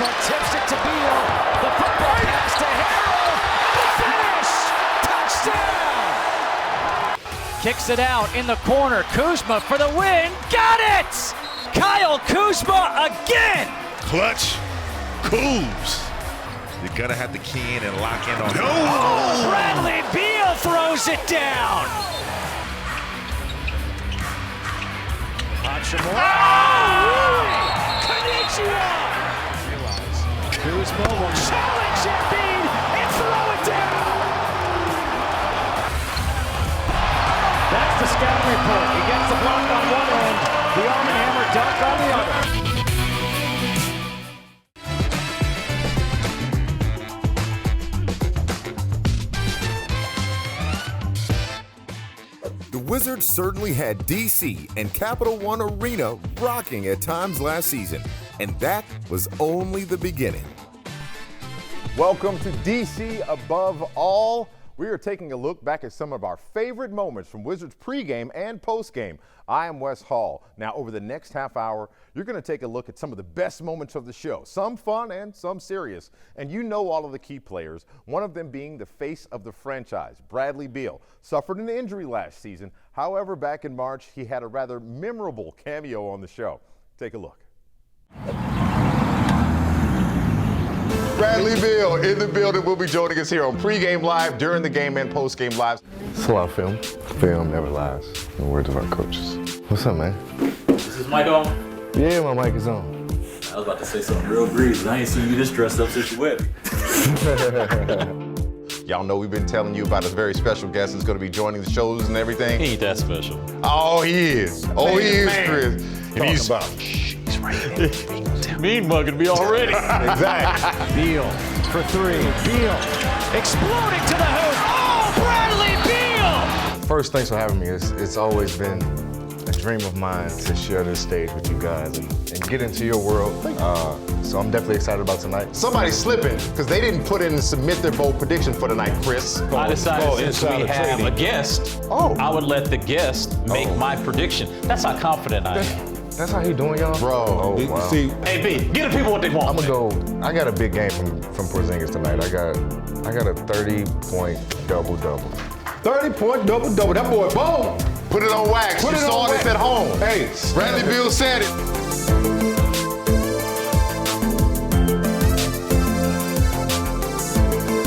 Kuzma tips it to Beal. The football pass to Harrell. The finish. Touchdown. Kicks it out in the corner. Kuzma for the win. Got it. Kyle Kuzma again. Clutch. Kuz. You're going to have to key in and lock in on Bradley Beal throws it down. Konnichiwa! Kuzma will challenge Embiid and throw it down. That's the scouting report. He gets the block on one end, the Arm & Hammer dunk on the other. The Wizards certainly had DC and Capital One Arena rocking at times last season, and that was only the beginning. Welcome to DC Above All. We are taking a look back at some of our favorite moments from Wizards pregame and postgame. I am Wes Hall. Now, over the next half hour, you're going to take a look at some of the best moments of the show, some fun and some serious. And you know all of the key players, one of them being the face of the franchise, Bradley Beal. Suffered an injury last season. However, back in March, he had a rather memorable cameo on the show. Take a look. Bradley Beal in the building will be joining us here on Pregame Live, during the game and postgame lives. It's a lot of film. Film never lies, in the words of our coaches. What's up, man? Is this mic on? Yeah, my mic is on. I was about to say something real breezy. I ain't seen you this dressed up since you wedding. Y'all know we've been telling you about a very special guest that's going to be joining the shows and everything. He ain't that special. Oh, he is. Oh, he is, Chris. And he's He's right there. Mean mugging me already. Exactly. Beal for three. Beal exploding to the hoop. Oh, Bradley Beal! First, thanks for having me. It's always been a dream of mine to share this stage with you guys and get into your world. So I'm definitely excited about tonight. Somebody's slipping because they didn't put in and submit their bold prediction for tonight, Chris. I decided since we have a guest, I would let the guest make my prediction. That's how confident I am. That's how he doing, y'all? Bro. Oh, wow. See, Hey, B, give the people what they want. I'm gonna go. I got a big game from Porzingis tonight. I got a 30-point double-double. 30-point double-double. That boy, boom. Put it on wax. Put you it saw on this wax. at home. Hey, Bradley Beal said it.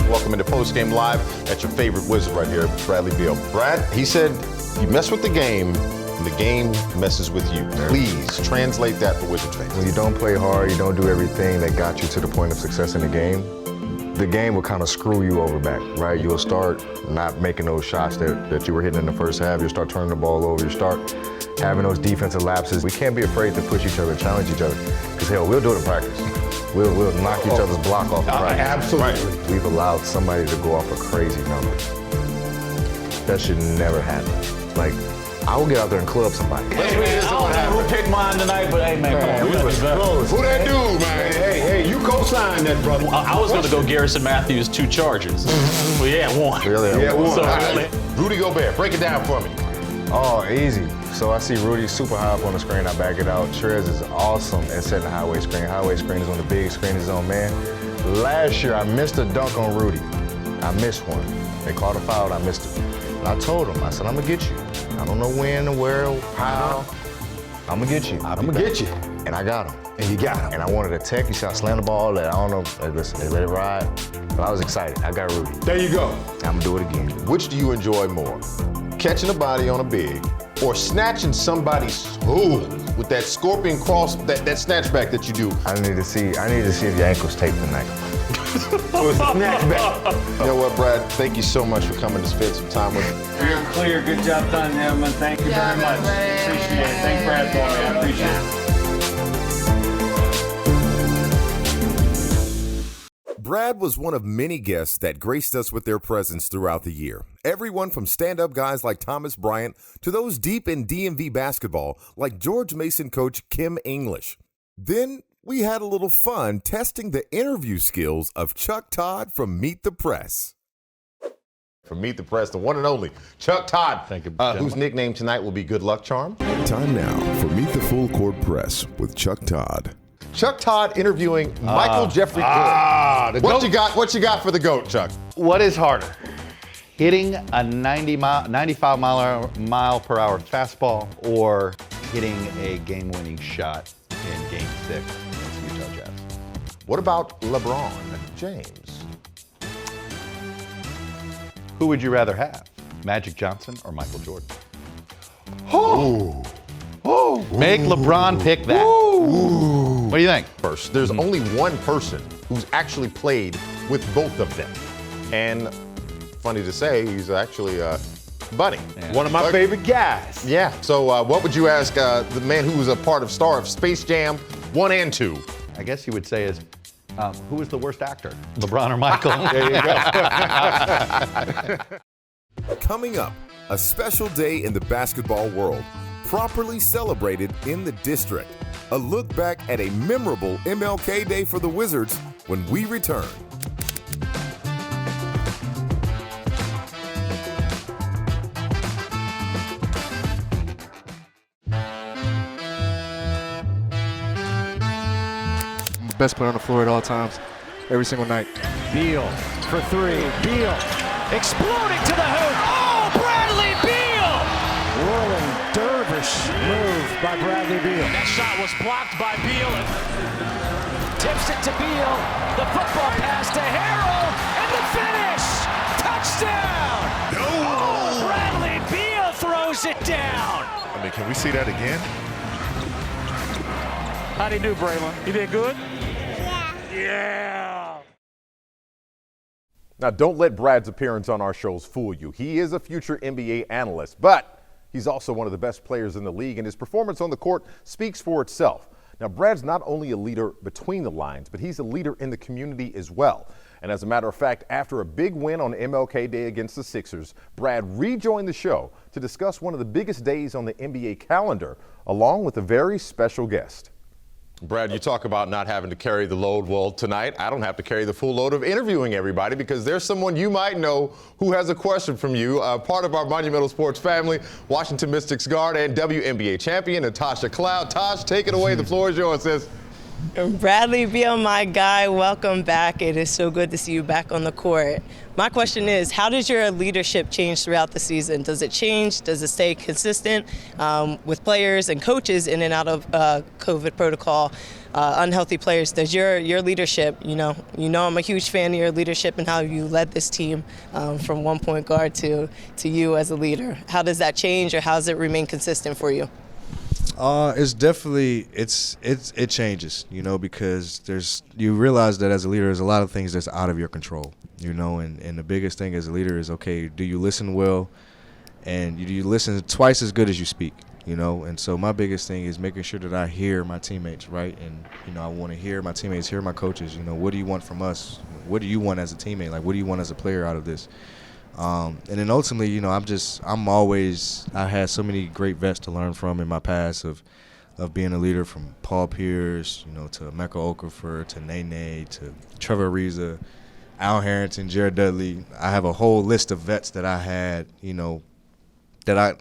Welcome into Postgame Live at your favorite Wizard right here, Bradley Beal. Brad, he said you mess with the game, and the game messes with you. Please translate that for Wizard fans. when you don't play hard, you don't do everything that got you to the point of success in the game will kind of screw you over back, right? You'll start not making those shots that you were hitting in the first half. You'll start turning the ball over. You'll start having those defensive lapses. We can't be afraid to push each other, challenge each other, because hell, we'll do it in practice. We'll knock each other's block off in practice. Absolutely. We've allowed somebody to go off a crazy number. That should never happen. Like, I will get out there and club somebody. Hey, man, I don't know who picked mine tonight, but hey, man, come on. we was close. Who that dude, man? Hey, you co-signed that, brother. I was going to go Garrison Matthews, 2 charges. Well, yeah, 1. Really? Yeah, one. So, All right. Rudy Gobert, break it down for me. Oh, easy. So I see Rudy super high up on the screen. I back it out. Trez is awesome at setting the highway screen. Highway screen is on the big screen. Is on, man. Last year, I missed a dunk on Rudy. I missed one. They called a foul. I missed it. And I told him, I said, I'm going to get you. I don't know when, where, how. I'm going to get you. I'm going to get you. And I got him. And you got him. And I wanted to tech. You see, I slammed the ball. I don't know. Listen, they let it ride. But I was excited. I got Rudy. There you go. I'm going to do it again. Which do you enjoy more? Catching a body on a big or snatching somebody's soul with that scorpion cross, that snatchback that you do? I need to see if your ankle's taped tonight. Snatchback. You know what, Brad? Thank you so much for coming to spend some time with me. You're clear. Good job done, gentlemen. Thank you very much. Appreciate it. Thanks for having me. I appreciate it. Brad was one of many guests that graced us with their presence throughout the year. Everyone from stand-up guys like Thomas Bryant to those deep in DMV basketball like George Mason coach Kim English. Then we had a little fun testing the interview skills of Chuck Todd from Meet the Press. From Meet the Press, the one and only Chuck Todd, whose nickname tonight will be Good Luck Charm. Time now for Meet the Full Court Press with Chuck Todd. Chuck Todd interviewing Michael Jeffrey Gordon. What you got for the GOAT, Chuck? What is harder? Hitting a 95 mile per hour fastball or hitting a game-winning shot in Game 6 against Utah Jazz? What about LeBron James? Who would you rather have, Magic Johnson or Michael Jordan? Make LeBron pick that. What do you think? First, there's only one person who's actually played with both of them. And funny to say, he's actually a buddy. Yeah. One of my favorite guys. Yeah. So what would you ask the man who was a part of star of Space Jam 1 and 2? I guess you would say is, who was the worst actor, LeBron or Michael? There you go. Coming up, a special day in the basketball world, properly celebrated in the district. A look back at a memorable MLK Day for the Wizards when we return. Best player on the floor at all times, every single night. Beal for three. Beal exploding to the hoop. Oh, Bradley Beal! Whirling dervish move by Bradley Beal. That shot was blocked by Beal. Tips it to Beal. The football pass to Harrell. And the finish! Touchdown! No! Oh, Bradley Beal throws it down. I mean, can we see that again? How'd he do, Braylon? He did good? Yeah! Now, don't let Brad's appearance on our shows fool you. He is a future NBA analyst, but he's also one of the best players in the league, and his performance on the court speaks for itself. Now, Brad's not only a leader between the lines, but he's a leader in the community as well. And as a matter of fact, after a big win on MLK Day against the Sixers, Brad rejoined the show to discuss one of the biggest days on the NBA calendar, along with a very special guest. Brad, you talk about not having to carry the load. Well, tonight I don't have to carry the full load of interviewing everybody because there's someone you might know who has a question from you. Part of our Monumental Sports family, Washington Mystics guard and WNBA champion, Natasha. Tosh, take it away. The floor is yours, sis. Bradley Beal, my guy, welcome back. It is so good to see you back on the court. My question is, how does your leadership change throughout the season? Does it change? Does it stay consistent with players and coaches in and out of COVID protocol, unhealthy players? Does your leadership, you know I'm a huge fan of your leadership and how you led this team from one point guard to you as a leader. How does that change, or how does it remain consistent for you? It's definitely it changes, because you realize that as a leader, there's a lot of things that's out of your control, and the biggest thing as a leader is, okay, do you listen well, and do you listen twice as good as you speak, and so my biggest thing is making sure that I hear my teammates, right, and I want to hear my teammates, hear my coaches, what do you want from us, what do you want as a teammate, like what do you want as a player out of this? And then ultimately, I had so many great vets to learn from in my past of being a leader, from Paul Pierce, to Emeka Okafor, to Nene, to Trevor Ariza, Al Harrington, Jared Dudley. I have a whole list of vets that I had, that I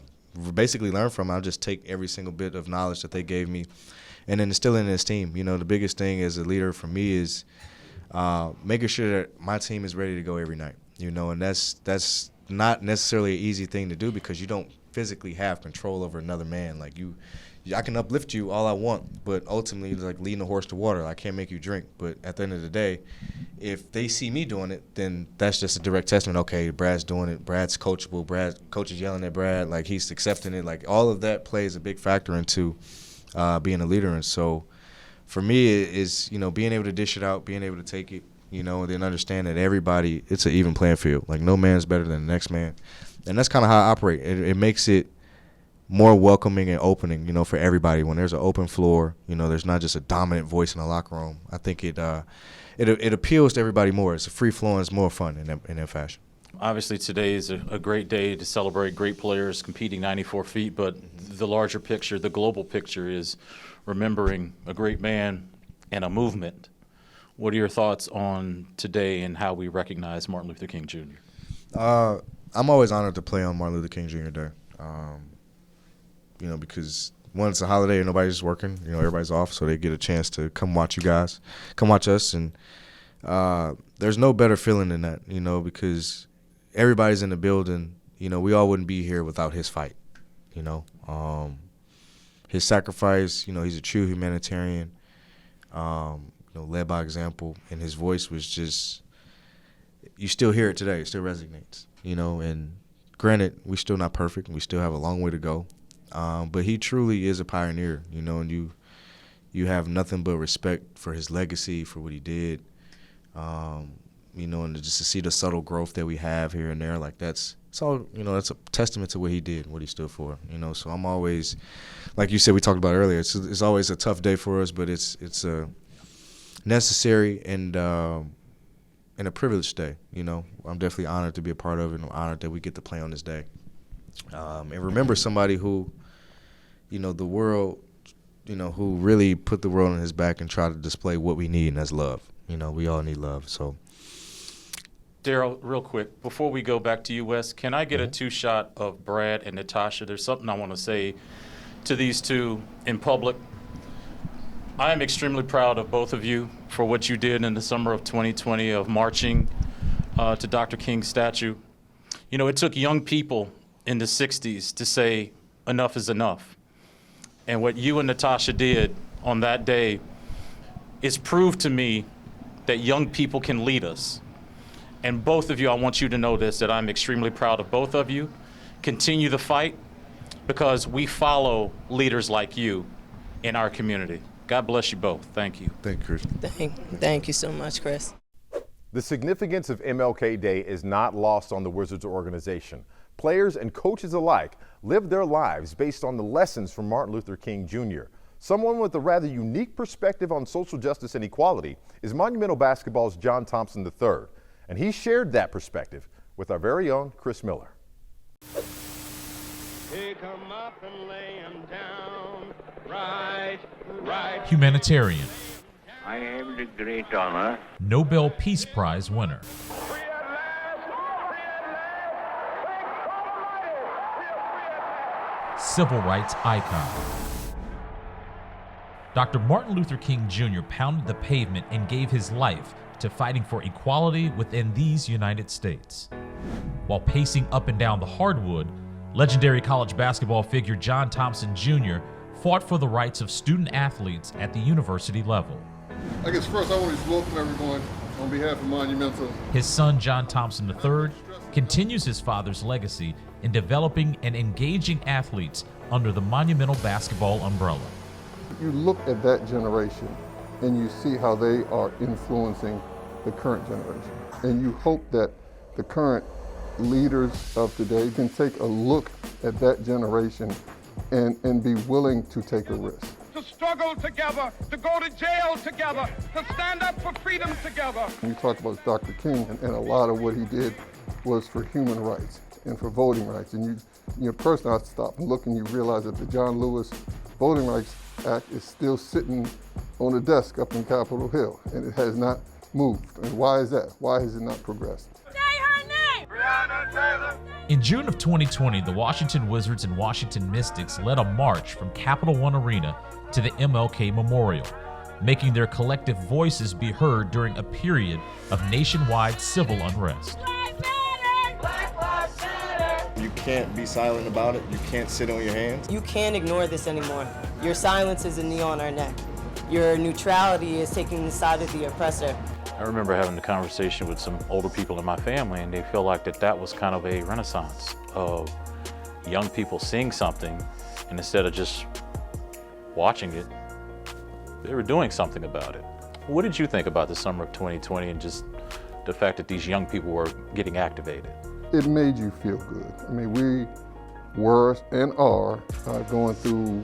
basically learned from. I just take every single bit of knowledge that they gave me and then instill it in this team. The biggest thing as a leader for me is making sure that my team is ready to go every night. And that's not necessarily an easy thing to do because you don't physically have control over another man. Like I can uplift you all I want, but ultimately, like leading a horse to water, I can't make you drink. But at the end of the day, if they see me doing it, then that's just a direct testament. Okay, Brad's doing it. Brad's coachable. Coach is yelling at Brad. Like he's accepting it. Like all of that plays a big factor into being a leader. And so for me, it is being able to dish it out, being able to take it. And then understand that everybody, it's an even playing field. Like no man's better than the next man. And that's kind of how I operate. It makes it more welcoming and opening, for everybody. When there's an open floor, there's not just a dominant voice in the locker room. I think it appeals to everybody more. It's a free flowing, it's more fun in that fashion. Obviously today is a great day to celebrate great players competing 94 feet, but the larger picture, the global picture is remembering a great man and a movement. What are your thoughts on today and how we recognize Martin Luther King Jr.? I'm always honored to play on Martin Luther King Jr. Day, because when it's a holiday and nobody's working, everybody's off, so they get a chance to come watch you guys, come watch us. And there's no better feeling than that, because everybody's in the building. We all wouldn't be here without his fight, his sacrifice. He's a true humanitarian, led by example, and his voice was just, you still hear it today. It still resonates, and granted, we're still not perfect. We still have a long way to go. But he truly is a pioneer, and you have nothing but respect for his legacy, for what he did, and just to see the subtle growth that we have here and there, like that's a testament to what he did, what he stood for, So I'm always, like you said, we talked about earlier, it's always a tough day for us, but it's a necessary and a privileged day, I'm definitely honored to be a part of it, and I'm honored that we get to play on this day. And remember somebody who, the world, who really put the world on his back and tried to display what we need, and that's love. We all need love. So, Daryl, real quick, before we go back to you, Wes, can I get a two-shot of Brad and Natasha? There's something I want to say to these two in public. I am extremely proud of both of you for what you did in the summer of 2020 of marching to Dr. King's statue. It took young people in the 60s to say enough is enough. And what you and Natasha did on that day is proved to me that young people can lead us. And both of you, I want you to know this, that I'm extremely proud of both of you. Continue the fight, because we follow leaders like you in our community. God bless you both. Thank you. Thank you, Chris. Thank you so much, Chris. The significance of MLK Day is not lost on the Wizards organization. Players and coaches alike live their lives based on the lessons from Martin Luther King Jr. Someone with a rather unique perspective on social justice and equality is Monumental Basketball's John Thompson III, and he shared that perspective with our very own Chris Miller. Pick 'em up and lay 'em down, right. Humanitarian. I have the great honor. Nobel Peace Prize winner. Civil rights icon. Dr. Martin Luther King Jr. pounded the pavement and gave his life to fighting for equality within these United States. While pacing up and down the hardwood, legendary college basketball figure John Thompson Jr. fought for the rights of student athletes at the university level. I guess first I want to welcome everyone on behalf of Monumental. His son, John Thompson III, continues his father's legacy in developing and engaging athletes under the Monumental Basketball umbrella. You look at that generation and you see how they are influencing the current generation. And you hope that the current leaders of today can take a look at that generation and be willing to take a risk. To struggle together, to go to jail together, to stand up for freedom together. You talk about Dr. King, and a lot of what he did was for human rights and for voting rights. And you personally have to stop and look, and you realize that the John Lewis Voting Rights Act is still sitting on a desk up in Capitol Hill, and it has not moved. And why is that? Why has it not progressed? Say her name! Breonna Taylor! In June of 2020, the Washington Wizards and Washington Mystics led a march from Capital One Arena to the MLK Memorial, making their collective voices be heard during a period of nationwide civil unrest. You can't be silent about it. You can't sit on your hands. You can't ignore this anymore. Your silence is a knee on our neck. Your neutrality is taking the side of the oppressor. I remember having a conversation with some older people in my family, and they feel like that was kind of a renaissance of young people seeing something, and instead of just watching it, they were doing something about it. What did you think about the summer of 2020 and just the fact that these young people were getting activated? It made you feel good. I mean, we were and are going through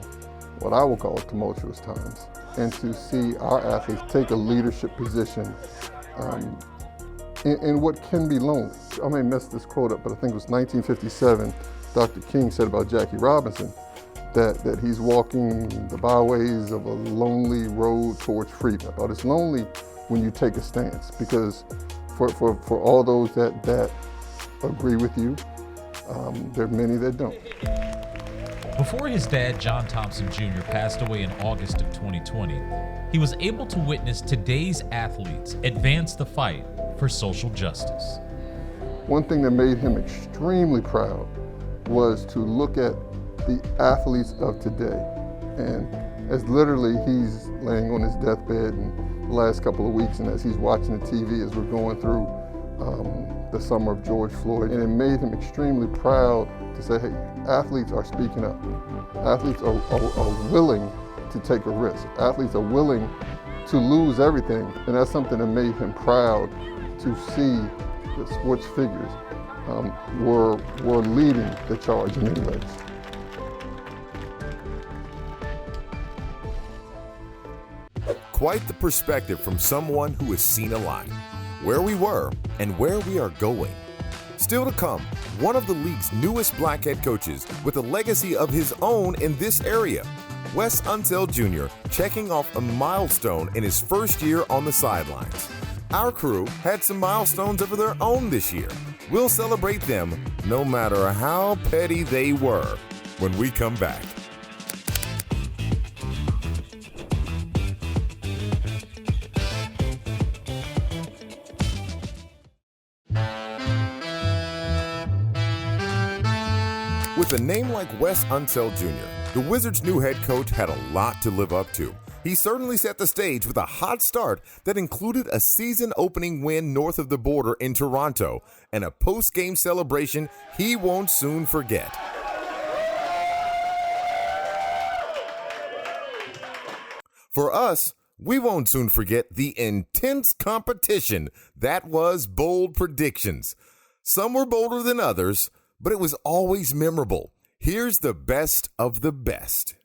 what I will call tumultuous times. And to see our athletes take a leadership position in what can be lonely. I may mess this quote up, but I think it was 1957, Dr. King said about Jackie Robinson that he's walking the byways of a lonely road towards freedom. But it's lonely when you take a stance, because for all those that agree with you, there are many that don't. Before his dad, John Thompson Jr., passed away in August of 2020, he was able to witness today's athletes advance the fight for social justice. One thing that made him extremely proud was to look at the athletes of today. And as literally he's laying on his deathbed in the last couple of weeks, and as he's watching the TV as we're going through the summer of George Floyd, and it made him extremely proud to say, hey, athletes are speaking up. Athletes are willing to take a risk. Athletes are willing to lose everything, and that's something that made him proud to see the sports figures were leading the charge in many ways. Quite the perspective from someone who has seen a lot, where we were and where we are going. Still to come, one of the league's newest black head coaches with a legacy of his own in this area. Wes Hall Jr. checking off a milestone in his first year on the sidelines. Our crew had some milestones of their own this year. We'll celebrate them no matter how petty they were when we come back. With a name like Wes Hall Jr., the Wizards' new head coach had a lot to live up to. He certainly set the stage with a hot start that included a season-opening win north of the border in Toronto and a post-game celebration he won't soon forget. For us, we won't soon forget the intense competition that was bold predictions. Some were bolder than others, but it was always memorable. Here's the best of the best.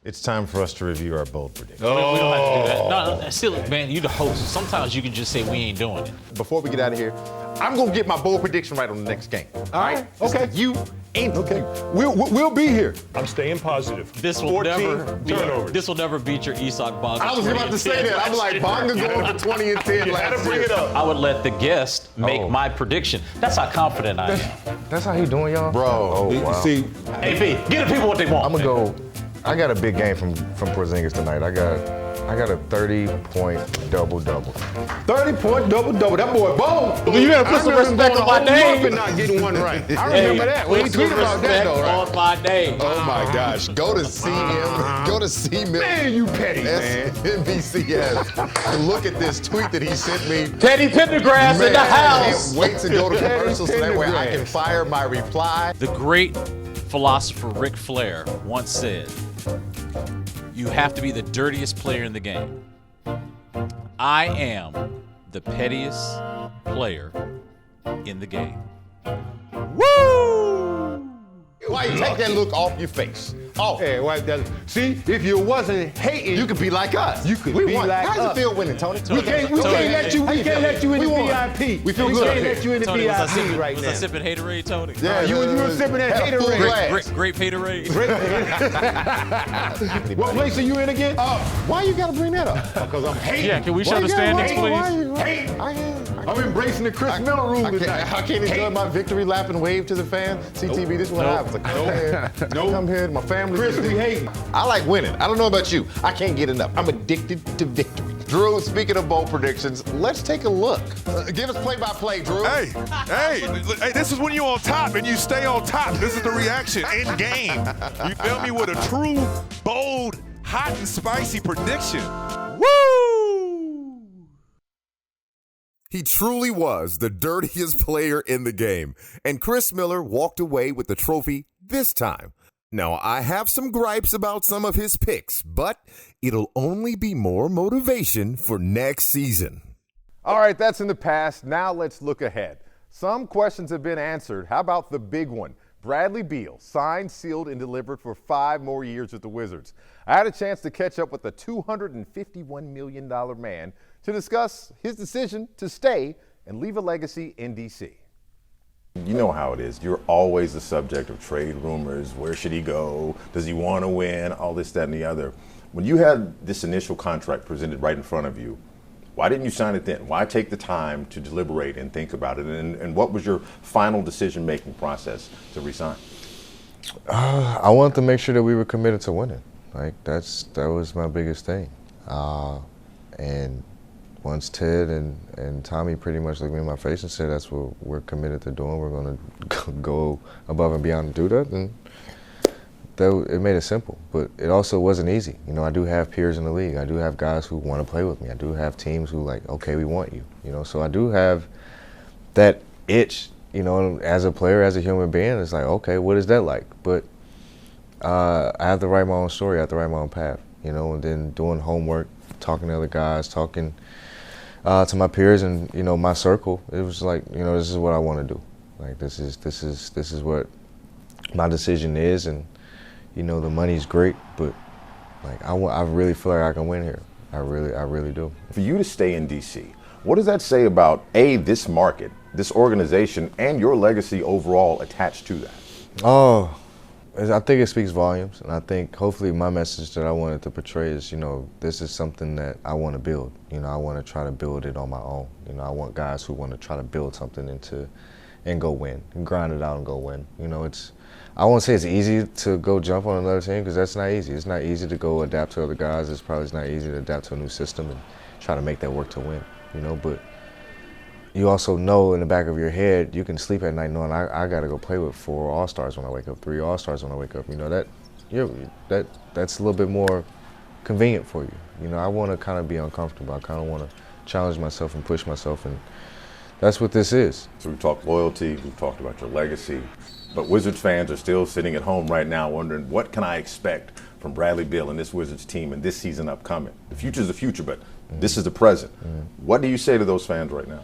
It's time for us to review our bold predictions. Oh. We don't have to do that. No, still, man, you the host. Sometimes you can just say we ain't doing it. Before we get out of here, I'm going to get my bold prediction right on the next game. All right? Okay. You ain't okay. We'll be here. I'm staying positive. This will never beat your Isak Bonga. I was about to say that. I'm like, Bonga going for 20 and 10 last year. Bring it up. I would let the guest make my prediction. That's how confident I am. That's how he doing, y'all? Bro. Oh, wow. See, hey, B, give the people what they want. I'm going to go. I got a big game from Porzingis tonight. I got a 30-point double-double. 30-point double-double. That boy bold. You gotta put some respect on my name. And not getting one right. I remember that. We ain't tweeted about that though, right? On my name. Oh my gosh. Go to see him. Go to see him. Man, you petty, man. NBCS. Look at this tweet that he sent me. Teddy Pendergrass in the house. I can't wait to go to commercials so that way I can fire my reply. The great philosopher Ric Flair once said, you have to be the dirtiest player in the game. I am the pettiest player in the game. Woo! Why you take that look off your face? Oh, hey, why that? See, if you wasn't hating, you could be like us. You could be like us. us. How does it feel winning, Tony? We can't let you in the VIP. We feel good. We can't let you in the Tony, VIP right now. Was I sipping Haterade, Tony? Yeah, you were sipping that Haterade. Grape Haterade. What place are you in again? Why you gotta bring that up? Because I'm hating. Yeah, can we show the standings, please? I'm embracing the Chris Miller rule tonight. I can't enjoy my victory lap and wave to the fans. CTV, this is what happens. Like, come here, my family. Chris, we hating. I like winning. I don't know about you. I can't get enough. I'm addicted to victory. Drew, speaking of bold predictions, let's take a look. Give us play-by-play, Drew. Hey, this is when you're on top and you stay on top. This is the reaction in game. You feel me? With a true, bold, hot and spicy prediction. Woo! He truly was the dirtiest player in the game, and Chris Miller walked away with the trophy this time. Now, I have some gripes about some of his picks, but it'll only be more motivation for next season. All right, that's in the past. Now let's look ahead. Some questions have been answered. How about the big one? Bradley Beal, signed, sealed, and delivered for 5 more years with the Wizards. I had a chance to catch up with the $251 million man to discuss his decision to stay and leave a legacy in D.C. You know how it is. You're always the subject of trade rumors. Where should he go? Does he want to win? All this, that, and the other. When you had this initial contract presented right in front of you, why didn't you sign it then? Why take the time to deliberate and think about it? And what was your final decision-making process to resign? I wanted to make sure that we were committed to winning. Like that was my biggest thing. And once Ted and Tommy pretty much looked me in my face and said that's what we're committed to doing, we're going to go above and beyond to do that, and it made it simple. But it also wasn't easy. You know, I do have peers in the league. I do have guys who want to play with me. I do have teams who like, okay, we want you. You know, so I do have that itch. You know, as a player, as a human being, it's like, okay, what is that like? But I have to write my own story. I have to write my own path. You know, and then doing homework, talking to other guys, talking to my peers and, you know, my circle. It was like, you know, this is what I want to do. Like this is what my decision is, and you know, the money's great, but like I really feel like I can win here. I really do. For you to stay in DC, what does that say about this market, this organization, and your legacy overall attached to that? Oh, I think it speaks volumes, and I think hopefully my message that I wanted to portray is, you know, this is something that I want to build. You know, I want to try to build it on my own. You know, I want guys who want to try to build something and go win, and grind it out and go win. You know, I won't say it's easy to go jump on another team, because that's not easy. It's not easy to go adapt to other guys. It's probably not easy to adapt to a new system and try to make that work to win. You know, but you also know in the back of your head, you can sleep at night knowing I got to go play with 4 All-Stars when I wake up, 3 All-Stars when I wake up. You know, that's a little bit more convenient for you. You know, I want to kind of be uncomfortable. I kind of want to challenge myself and push myself, and that's what this is. So we've talked loyalty, we've talked about your legacy, but Wizards fans are still sitting at home right now wondering, what can I expect from Bradley Beal and this Wizards team and this season upcoming? The future's the future, but this is the present. What do you say to those fans right now?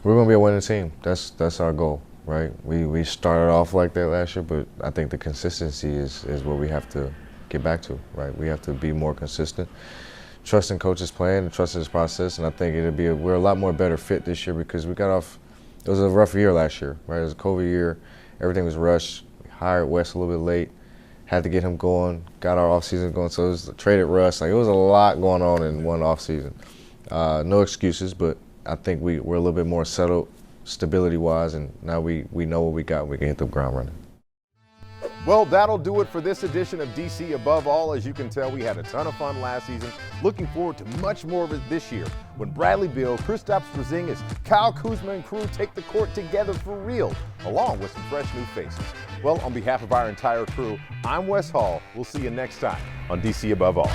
We're going to be a winning team. That's our goal, right? We started off like that last year, but I think the consistency is what we have to get back to, right? We have to be more consistent, trusting coach's plan and trusting his process, and I think we're a lot more better fit this year because it was a rough year last year, right? It was a COVID year. Everything was rushed. We hired Wes a little bit late, had to get him going, got our offseason going, so it was traded Russ. Like, it was a lot going on in one offseason. No excuses, but I think we're a little bit more settled stability-wise, and now we know what we got. We can hit the ground running. Well, that'll do it for this edition of DC Above All. As you can tell, we had a ton of fun last season. Looking forward to much more of it this year when Bradley Beal, Kristaps Porzingis, Kyle Kuzma, and crew take the court together for real, along with some fresh new faces. Well, on behalf of our entire crew, I'm Wes Hall. We'll see you next time on DC Above All.